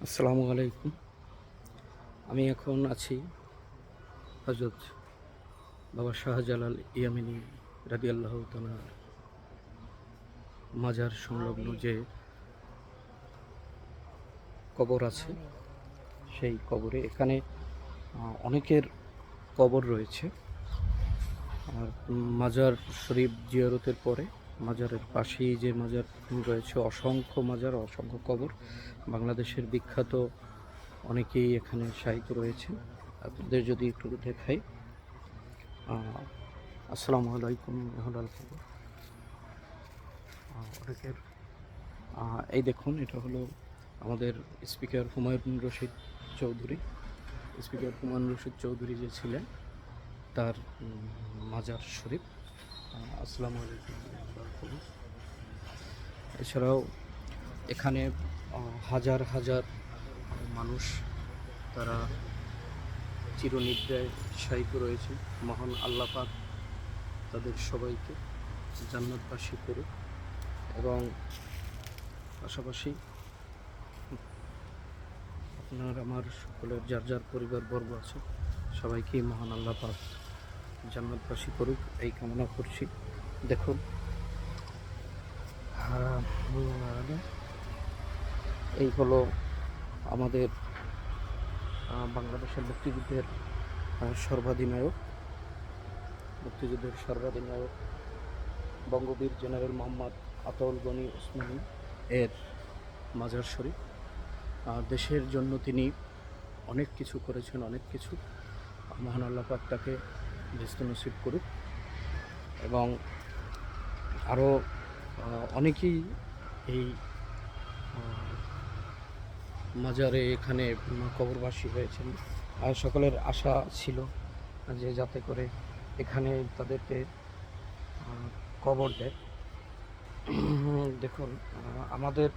আসসালামু আলাইকুম। আমি এখন আছি হজরত বাবা শাহজালাল ইয়ামিনী রাদিয়াল্লাহু তাআলা মাজার সংলগ্ন যে কবর আছে সেই কবরে। এখানে অনেকের কবর রয়েছে। আর মাজার শরীফ জিয়ারতের পরে মাজারের পাশেই যে মাজার রয়েছে, অসংখ্য মাজার, অসংখ্য কবর। বাংলাদেশের বিখ্যাত অনেকেই এখানে শায়িত রয়েছে। আপনাদের যদি একটু দেখাই। আসসালামু আলাইকুম রহমতুল্লাহ কবর। অনেকের এই দেখুন, এটা হলো আমাদের স্পিকার হুমায়ুন রশিদ চৌধুরী। স্পিকার হুমায়ুন রশিদ চৌধুরী যে ছিলেন, তার মাজার শরীফ। আসসালামু আলাইকুম রহমতুল্লাহ কবর। এছাড়াও এখানে হাজার হাজার মানুষ, তারা চিরনিদ্রায় শায়িত রয়েছে। মহান আল্লাহ পাক তাদের সবাইকে জান্নাতবাসী করুক। এবং পাশাপাশি আপনার আমার সকলের যার যার পরিবারবর্গ আছে, সবাইকেই মহান আল্লাহ পাক জান্নাতবাসী করুক, এই কামনা করছি। দেখুন, এই হলো আমাদের বাংলাদেশের মুক্তিযুদ্ধের সর্বাধিনায়ক বঙ্গবীর জেনারেল মোহাম্মদ আতাউল গনি ওসমানী এর মাজার শরীফ। দেশের জন্য তিনি অনেক কিছু করেছেন, অনেক কিছু। মহান আল্লাহ পাক তাকে বেহেশত নসিব করুক। এবং আরও অনেকেই এই মাজারে এখানে কবরবাসী হয়েছেন। আর সকলের আশা ছিল যে যাতে করে এখানে তাদেরকে কবর দেয়। দেখুন, আমাদের